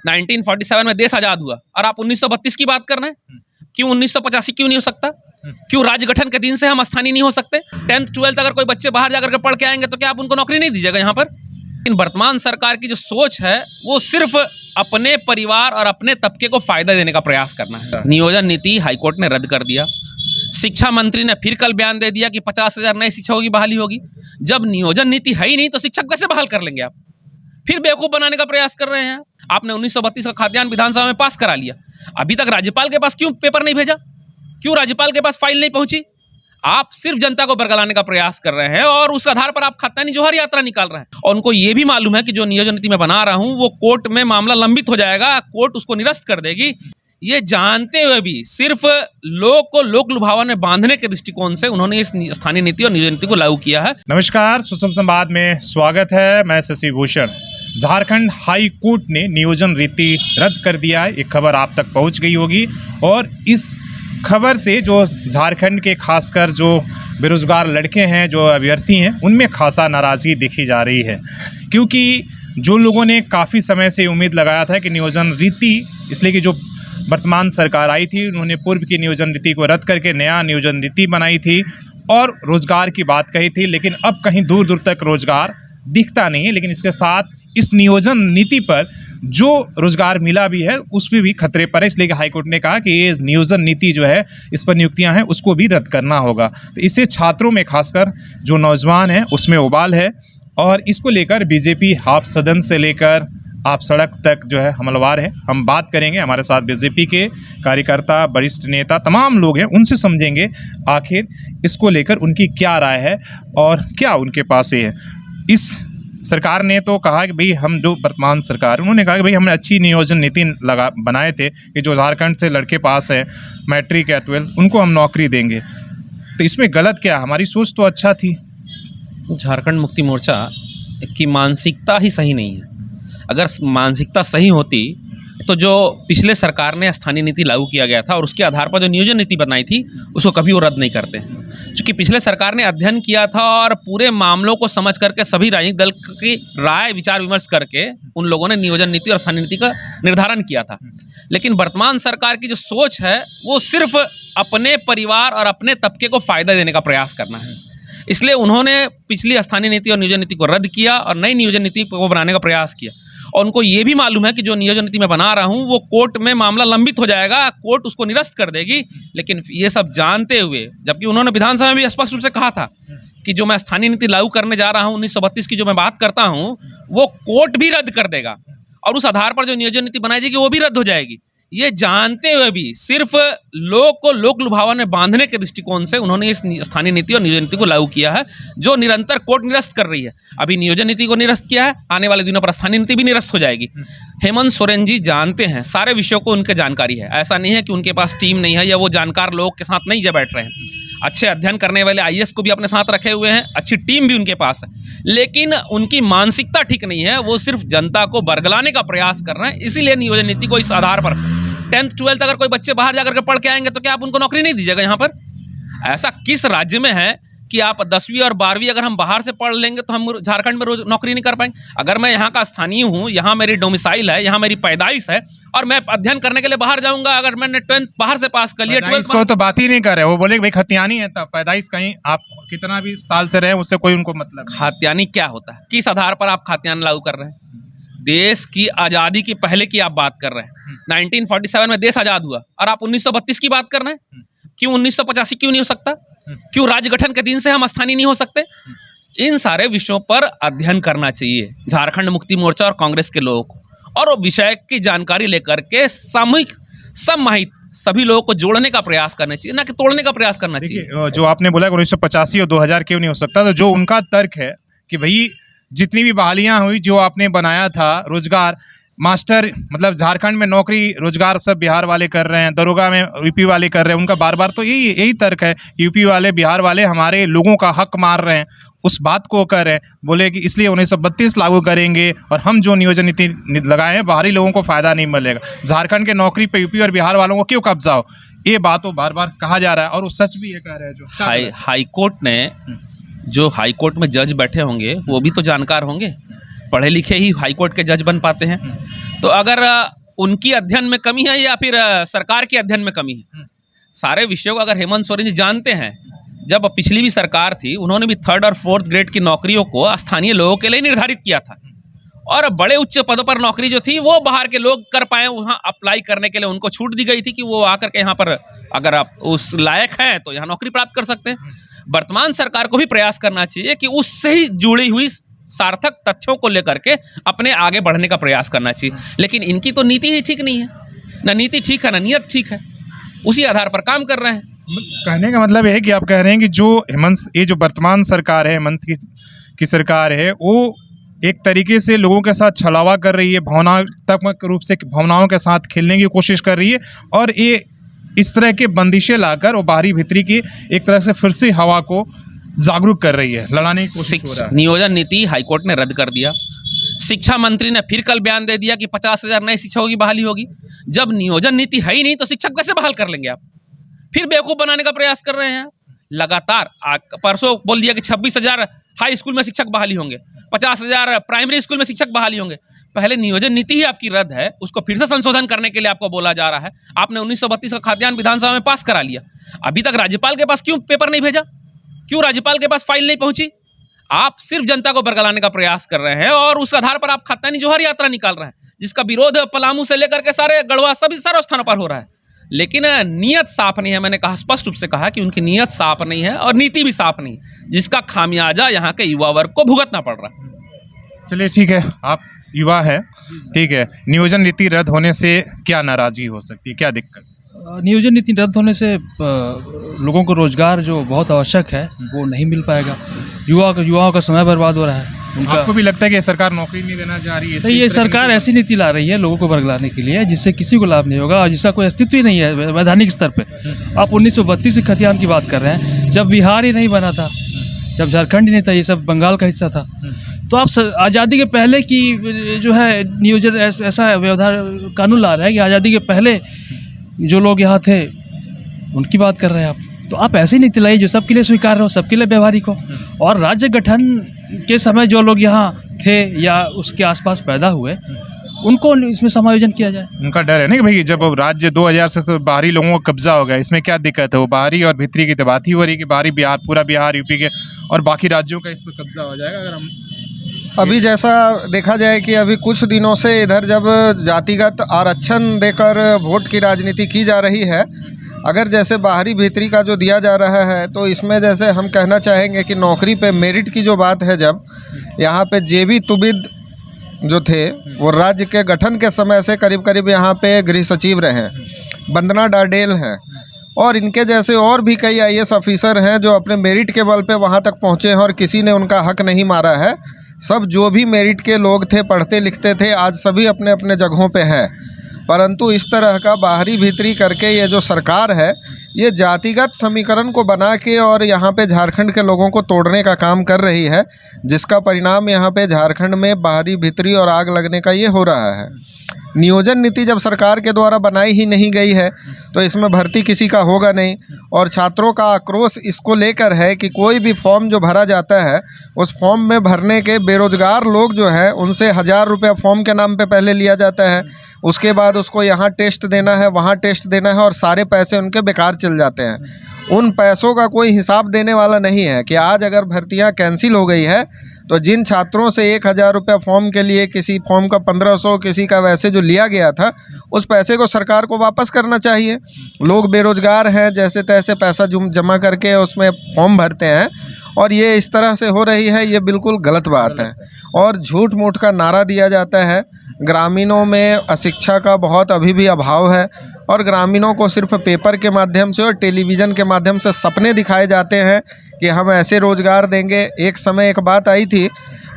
1947 में देश आजाद हुआ और आप 1932 की बात कर रहे हैं। क्यों 1985 क्यों नहीं हो सकता? क्यों राज्य गठन के दिन से हम स्थानीय नहीं हो सकते? 10th 12th अगर कोई बच्चे बाहर जाकर के पढ़ के आएंगे तो क्या आप उनको नौकरी नहीं दीजिएगा यहाँ पर? लेकिन वर्तमान सरकार की जो सोच है वो सिर्फ अपने परिवार और अपने तबके को फायदा देने का प्रयास करना है। नियोजन नीति हाईकोर्ट ने रद्द कर दिया। शिक्षा मंत्री ने फिर कल बयान दे दिया कि 50,000 नए शिक्षकों की बहाली होगी। जब नियोजन नीति है ही नहीं तो शिक्षक कैसे बहाल कर लेंगे आप? फिर बेवकूफ बनाने का प्रयास कर रहे हैं। आपने 1932 का खाद्यान्न विधानसभा में पास करा लिया, अभी तक राज्यपाल के पास क्यों पेपर नहीं भेजा? क्यों राज्यपाल के पास फाइल नहीं पहुंची? आप सिर्फ जनता को बरगलाने का प्रयास कर रहे हैं और उस आधार पर आप खाद्यान्न जोहर यात्रा निकाल रहे हैं। और उनको ये भी मालूम है कि जो नियोजन नीति मैं बना रहा हूं वो कोर्ट में मामला लंबित हो जाएगा, कोर्ट उसको निरस्त कर देगी। ये जानते हुए भी सिर्फ लोग को लोक लुभावन में बांधने के दृष्टिकोण से उन्होंने इस स्थानीय नीति और नियोजन नीति को लागू किया है। नमस्कार, सुषम संवाद में स्वागत है। मैं शशि भूषण। झारखंड हाई कोर्ट ने नियोजन रीति रद्द कर दिया है। एक खबर आप तक पहुंच गई होगी और इस खबर से जो झारखंड के खासकर जो बेरोजगार लड़के हैं, जो अभ्यर्थी हैं, उनमें खासा नाराज़गी देखी जा रही है। क्योंकि जो लोगों ने काफ़ी समय से उम्मीद लगाया था कि नियोजन रीति, इसलिए कि जो वर्तमान सरकार आई थी उन्होंने पूर्व की नियोजन नीति को रद्द करके नया नियोजन नीति बनाई थी और रोजगार की बात कही थी, लेकिन अब कहीं दूर दूर तक रोजगार दिखता नहीं है। लेकिन इसके साथ इस नियोजन नीति पर जो रोजगार मिला भी है उस पर भी खतरे पर है। इसलिए कि हाईकोर्ट ने कहा कि ये नियोजन नीति जो है, इस पर नियुक्तियां हैं, उसको भी रद्द करना होगा। तो इससे छात्रों में खासकर जो नौजवान हैं उसमें उबाल है और इसको लेकर बीजेपी आप सदन से लेकर आप सड़क तक जो है हमलवार है। हम बात करेंगे, हमारे साथ बीजेपी के कार्यकर्ता, वरिष्ठ नेता, तमाम लोग हैं, उनसे समझेंगे आखिर इसको लेकर उनकी क्या राय है और क्या उनके पास है। इस सरकार ने तो कहा कि भाई हम जो वर्तमान सरकार, उन्होंने कहा कि भाई हमने अच्छी नियोजन नीति बनाए थे कि जो झारखंड से लड़के पास है मैट्रिक या 12th उनको हम नौकरी देंगे। तो इसमें गलत क्या? हमारी सोच तो अच्छा थी। झारखंड मुक्ति मोर्चा की मानसिकता ही सही नहीं है। अगर मानसिकता सही होती तो जो पिछले सरकार ने स्थानीय नीति लागू किया गया था और उसके आधार पर जो नियोजन नीति बनाई थी उसको कभी वो रद्द नहीं करते। क्योंकि पिछले सरकार ने अध्ययन किया था और पूरे मामलों को समझ करके सभी राजनीतिक दल की राय विचार विमर्श करके उन लोगों ने नियोजन नीति और स्थानीय नीति का निर्धारण किया था। लेकिन वर्तमान सरकार की जो सोच है वो सिर्फ अपने परिवार और अपने तबके को फायदा देने का प्रयास करना है। इसलिए उन्होंने पिछली स्थानीय नीति और नियोजन नीति को रद्द किया और नई नियोजन नीति को बनाने का प्रयास किया। और उनको ये भी मालूम है कि जो नियोजन नीति मैं बना रहा हूँ वो कोर्ट में मामला लंबित हो जाएगा, कोर्ट उसको निरस्त कर देगी। लेकिन ये सब जानते हुए, जबकि उन्होंने विधानसभा में भी स्पष्ट रूप से कहा था कि जो मैं स्थानीय नीति लागू करने जा रहा हूँ 1932 की जो मैं बात करता हूँ वो कोर्ट भी रद्द कर देगा और उस आधार पर जो नियोजन नीति बनाई जाएगी वो भी रद्द हो जाएगी। ये जानते हुए भी सिर्फ लोग को लोक लुभावन में बांधने के दृष्टिकोण से उन्होंने इस स्थानीय नीति और नियोजन नीति को लागू किया है, जो निरंतर कोर्ट निरस्त कर रही है। अभी नियोजन नीति को निरस्त किया है, आने वाले दिनों पर स्थानीय नीति भी निरस्त हो जाएगी। हेमंत सोरेन जी जानते हैं, सारे विषयों को उनके जानकारी है। ऐसा नहीं है कि उनके पास टीम नहीं है या वो जानकार लोग के साथ नहीं जा बैठ रहे हैं। अच्छे अध्ययन करने वाले आईएएस को भी अपने साथ रखे हुए हैं, अच्छी टीम भी उनके पास है, लेकिन उनकी मानसिकता ठीक नहीं है। वो सिर्फ जनता को बरगलाने का प्रयास कर रहे हैं। इसीलिए नियोजन नीति को इस आधार पर 10th 12th अगर कोई बच्चे बाहर जाकर के पढ़ के आएंगे तो क्या आप उनको नौकरी नहीं दीजिएगा यहाँ पर? ऐसा किस राज्य में है कि आप 10वीं और 12वीं अगर हम बाहर से पढ़ लेंगे तो हम झारखंड में रोज नौकरी नहीं कर पाएंगे? अगर मैं यहाँ का स्थानीय हूँ, यहाँ मेरी डोमिसाइल है, यहाँ मेरी पैदाइश है और मैं अध्ययन करने के लिए बाहर जाऊंगा, अगर मैंने 10th बाहर से पास कर लिया, 12th को तो बात ही नहीं कर रहे। वो बोले भाई खतियानी है, तब पैदाइश कहीं आप कितना भी साल से रहे उससे कोई उनको मतलब। खात्यानी क्या होता है? किस आधार पर आप खात्यान लागू कर रहे हैं? देश की आज़ादी की पहले की आप बात कर रहे हैं। 1947 में देश आजाद हुआ और आप 1932 की बात कर रहे हैं। क्यों 1985 क्यों नहीं हो सकता? क्यों राज्य गठन के दिन से हम स्थानीय नहीं हो सकते? इन सारे विषयों पर अध्ययन करना चाहिए झारखंड मुक्ति मोर्चा और कांग्रेस के लोगों को, और वो विषय की जानकारी लेकर के सामूहिक सम्माहित सभी लोगों को जोड़ने का प्रयास करना चाहिए, ना कि तोड़ने का प्रयास करना चाहिए। जो आपने बोला 1985 और 2000 क्यों नहीं हो सकता, तो जो उनका तर्क है कि भाई जितनी भी बहालियां हुई, जो आपने बनाया था रोजगार, मास्टर मतलब झारखंड में नौकरी रोजगार सब बिहार वाले कर रहे हैं, दरोगा में यूपी वाले कर रहे हैं। उनका बार बार तो यही तर्क है, यूपी वाले बिहार वाले हमारे लोगों का हक मार रहे हैं। उस बात को कर रहे हैं, बोले कि इसलिए 1932 लागू करेंगे और हम जो नियोजन नीति लगाए हैं बाहरी लोगों को फ़ायदा नहीं मिलेगा, झारखंड के नौकरी पे यूपी और बिहार वालों को क्यों कब्जा हो। ये बात तो बार बार कहा जा रहा है और वो सच भी ये कह रहे हैं। जो हाईकोर्ट ने, जो हाईकोर्ट में जज बैठे होंगे वो भी तो जानकार होंगे। पढ़े लिखे ही हाई कोर्ट के जज बन पाते हैं। तो अगर उनकी अध्ययन में कमी है या फिर सरकार के अध्ययन में कमी है, सारे विषयों को अगर हेमंत सोरेन जी जानते हैं, जब पिछली भी सरकार थी उन्होंने भी 3rd और 4th ग्रेड की नौकरियों को स्थानीय लोगों के लिए निर्धारित किया था, और बड़े उच्च पदों पर नौकरी जो थी वो बाहर के लोग कर पाए, वहाँ अप्लाई करने के लिए उनको छूट दी गई थी कि वो आकर के यहाँ पर अगर आप उस लायक हैं तो यहाँ नौकरी प्राप्त कर सकते हैं। वर्तमान सरकार को भी प्रयास करना चाहिए कि उससे ही जुड़ी हुई सार्थक तथ्यों को लेकर के अपने आगे बढ़ने का प्रयास करना चाहिए, लेकिन इनकी तो नीति ही ठीक नहीं है, ना नीति ठीक है ना नियत ठीक है, उसी आधार पर काम कर रहे हैं। कहने का मतलब ये है कि आप कह रहे हैं कि जो ये जो वर्तमान सरकार है, हेमंत की सरकार है, वो एक तरीके से लोगों के साथ छलावा कर रही है, भावनात्मक रूप से भावनाओं के साथ खेलने की कोशिश कर रही है, और ये इस तरह के बंदिशें लाकर और बाहरी भीतरी की एक तरह से फिर से हवा को जागरूक कर रही है, लड़ाने की कोशिश हो रहा है। नियोजन नीति हाईकोर्ट ने रद्द कर दिया। शिक्षा मंत्री ने फिर कल बयान दे दिया कि 50,000 नए शिक्षकों की बहाली होगी। जब नियोजन नीति है ही नहीं तो शिक्षक कैसे बहाल कर लेंगे आप? फिर बेवकूफ़ बनाने का प्रयास कर रहे हैं लगातार। परसों बोल दिया कि 26,000 हाई स्कूल में शिक्षक बहाली होंगे, 50,000 प्राइमरी स्कूल में शिक्षक बहाली होंगे। पहले नियोजन नीति ही आपकी रद्द है, उसको फिर से संशोधन करने के लिए आपको बोला जा रहा है। आपने 1932 का खाद्यान्न विधानसभा में पास करा लिया, अभी तक राज्यपाल के पास क्यों पेपर नहीं भेजा? क्यों राज्यपाल के पास फाइल नहीं पहुंची? आप सिर्फ जनता को बरगलाने का प्रयास कर रहे हैं, और उस आधार पर आप खाद्यान्न जोहर यात्रा निकाल रहे हैं, जिसका विरोध पलामू से लेकर के सारे गढ़वा सभी सारे स्थानों पर हो रहा है। लेकिन नीयत साफ नहीं है। मैंने कहा, स्पष्ट रूप से कहा कि उनकी नीयत साफ नहीं है और नीति भी साफ नहीं, जिसका खामियाजा यहाँ के युवा वर्ग को भुगतना पड़ रहा है। चलिए ठीक है, आप युवा है, ठीक है, नियोजन नीति रद्द होने से क्या नाराजगी हो सकती है, क्या दिक्कत? नियोजन नीति रद्द होने से लोगों को रोजगार जो बहुत आवश्यक है वो नहीं मिल पाएगा। युवाओं का समय बर्बाद हो रहा है उनका। आपको भी लगता है कि ये सरकार नौकरी नहीं देना चाह रही है? नहीं, ये सरकार ऐसी नीति ला रही है लोगों को बरगलाने के लिए, जिससे किसी को लाभ नहीं होगा और जिसका कोई अस्तित्व ही नहीं है वैधानिक स्तर पे। आप 1932 के खतियान की बात कर रहे हैं, जब बिहार ही नहीं बना था, जब झारखंड ही नहीं था, ये सब बंगाल का हिस्सा था। तो आप आज़ादी के पहले की जो है नियोजन ऐसा व्यवधान कानून ला रहे हैं कि आज़ादी के पहले जो लोग यहाँ थे उनकी बात कर रहे हैं आप। तो आप ऐसी नीति लाइए जो सबके लिए स्वीकार्य हो, सबके लिए व्यवहारिक हो, और राज्य गठन के समय जो लोग यहाँ थे या उसके आसपास पैदा हुए उनको इसमें समायोजन किया जाए। उनका डर है ना कि भाई जब राज्य 2000 से तो बाहरी लोगों का कब्जा हो गया, इसमें क्या दिक्कत है? वो बाहरी और भीतरी की तो बात ही हो रही है कि बाहरी बिहार, पूरा बिहार, यूपी के और बाकी राज्यों का इस पर कब्जा हो जाएगा। अगर हम अभी जैसा देखा जाए कि अभी कुछ दिनों से इधर जब जातिगत आरक्षण देकर वोट की राजनीति की जा रही है, अगर जैसे बाहरी भीतरी का जो दिया जा रहा है, तो इसमें जैसे हम कहना चाहेंगे कि नौकरी पे मेरिट की जो बात है, जब यहाँ पे जेबी तुबिद जो थे वो राज्य के गठन के समय से करीब करीब यहाँ पे गृह सचिव रहे हैं, वंदना डाडेल हैं, और इनके जैसे और भी कई IAS ऑफिसर हैं जो अपने मेरिट के बल पे वहाँ तक पहुँचे हैं और किसी ने उनका हक नहीं मारा है। सब जो भी मेरिट के लोग थे, पढ़ते लिखते थे, आज सभी अपने अपने जगहों पे हैं। परंतु इस तरह का बाहरी भीतरी करके ये जो सरकार है, ये जातिगत समीकरण को बना के और यहाँ पे झारखंड के लोगों को तोड़ने का काम कर रही है, जिसका परिणाम यहाँ पे झारखंड में बाहरी भीतरी और आग लगने का ये हो रहा है। नियोजन नीति जब सरकार के द्वारा बनाई ही नहीं गई है तो इसमें भर्ती किसी का होगा नहीं, और छात्रों का आक्रोश इसको लेकर है कि कोई भी फॉर्म जो भरा जाता है, उस फॉर्म में भरने के बेरोजगार लोग जो हैं उनसे 1000 रुपया फॉर्म के नाम पे पहले लिया जाता है, उसके बाद उसको यहाँ टेस्ट देना है, वहाँ टेस्ट देना है, और सारे पैसे उनके बेकार चल जाते हैं। उन पैसों का कोई हिसाब देने वाला नहीं है कि आज अगर भर्तियाँ कैंसिल हो गई है तो जिन छात्रों से 1000 रुपया फॉर्म के लिए, किसी फॉर्म का 1500, किसी का वैसे जो लिया गया था, उस पैसे को सरकार को वापस करना चाहिए। लोग बेरोजगार हैं, जैसे तैसे पैसा जमा करके उसमें फॉर्म भरते हैं, और ये इस तरह से हो रही है, ये बिल्कुल गलत बात है। और झूठ मूठ का नारा दिया जाता है। ग्रामीणों में अशिक्षा का बहुत अभी भी अभाव है, और ग्रामीणों को सिर्फ पेपर के माध्यम से और टेलीविज़न के माध्यम से सपने दिखाए जाते हैं कि हम ऐसे रोज़गार देंगे। एक समय एक बात आई थी,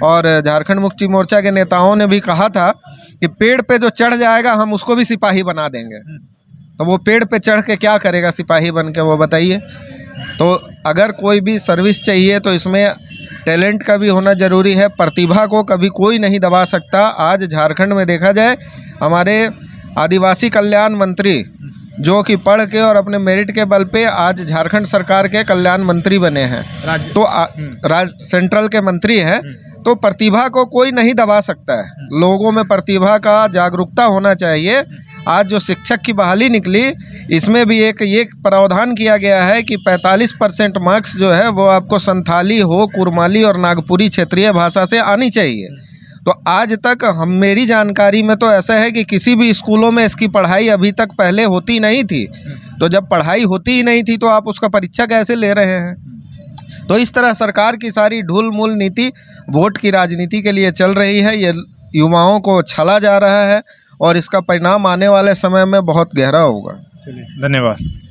और झारखंड मुक्ति मोर्चा के नेताओं ने भी कहा था कि पेड़ पे जो चढ़ जाएगा हम उसको भी सिपाही बना देंगे। तो वो पेड़ पे चढ़ के क्या करेगा सिपाही बन के, वो बताइए। तो अगर कोई भी सर्विस चाहिए तो इसमें टैलेंट का भी होना ज़रूरी है, प्रतिभा को कभी कोई नहीं दबा सकता। आज झारखंड में देखा जाए, हमारे आदिवासी कल्याण मंत्री जो कि पढ़ के और अपने मेरिट के बल पे आज झारखंड सरकार के कल्याण मंत्री बने हैं, तो सेंट्रल के मंत्री हैं, तो प्रतिभा को कोई नहीं दबा सकता है। लोगों में प्रतिभा का जागरूकता होना चाहिए। आज जो शिक्षक की बहाली निकली, इसमें भी एक ये प्रावधान किया गया है कि 45% मार्क्स जो है वो आपको संथाली हो, कुरमाली और नागपुरी क्षेत्रीय भाषा से आनी चाहिए। तो आज तक मेरी जानकारी में तो ऐसा है कि किसी भी स्कूलों में इसकी पढ़ाई अभी तक पहले होती नहीं थी। तो जब पढ़ाई होती ही नहीं थी तो आप उसका परीक्षा कैसे ले रहे हैं? तो इस तरह सरकार की सारी ढुल मूल नीति वोट की राजनीति के लिए चल रही है। ये युवाओं को छला जा रहा है और इसका परिणाम आने वाले समय में बहुत गहरा होगा। चलिए, धन्यवाद।